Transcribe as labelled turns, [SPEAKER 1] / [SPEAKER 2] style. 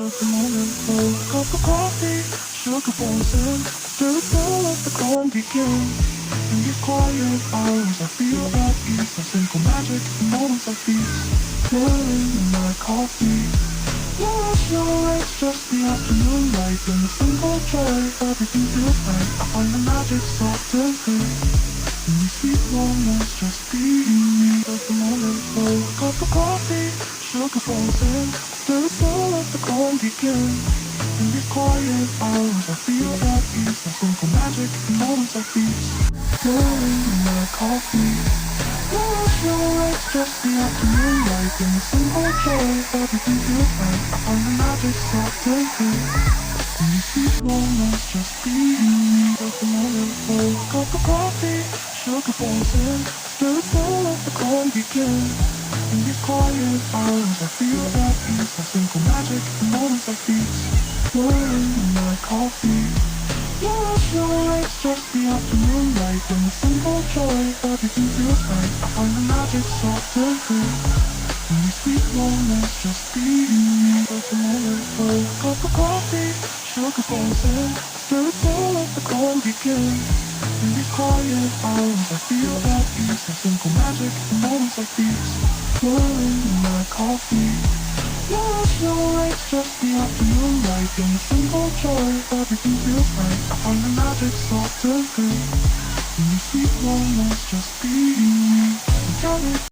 [SPEAKER 1] of the moment. Pour a cup of coffee, sugar falls in, stir the bowl, let the calm begin. In these quiet hours, I feel at ease. A simple magic in moments like these. Pouring in my coffee. No rush, no race, just the afternoon light. In a simple joy, everything feels right. I find the magic soft and good. In these sweet moments, just being me. Of the moment, pour a cup of coffee, sugar falls in, stir the bowl, let the calm begin. In these quiet hours, I feel at ease. A simple magic in moments like these. Pouring in my coffee. No rush, no race, just the afternoon light. In a simple joy, everything feels right. I find the magic soft and good. In these sweet moments, just being me. Of the moment, pour a cup of coffee, sugar falls in, stir the bowl, let the calm begin. In these quiet hours, I feel at ease. A simple magic in moments like these. Pouring in my coffee. No rush, no race, just the afternoon light. In a simple joy, everything feels right. I find the magic soft and good. In these sweet moments, just being me. Of the moment, pour a cup of coffee, sugar falls in, stir the bowl, let the calm begin. In these quiet hours, I feel at ease. A simple magic in moments like these. Pouring in my coffee. No rush, no race, just the afternoon light. In a simple joy, everything feels right. I find the magic soft and good. In these sweet moments, just being me.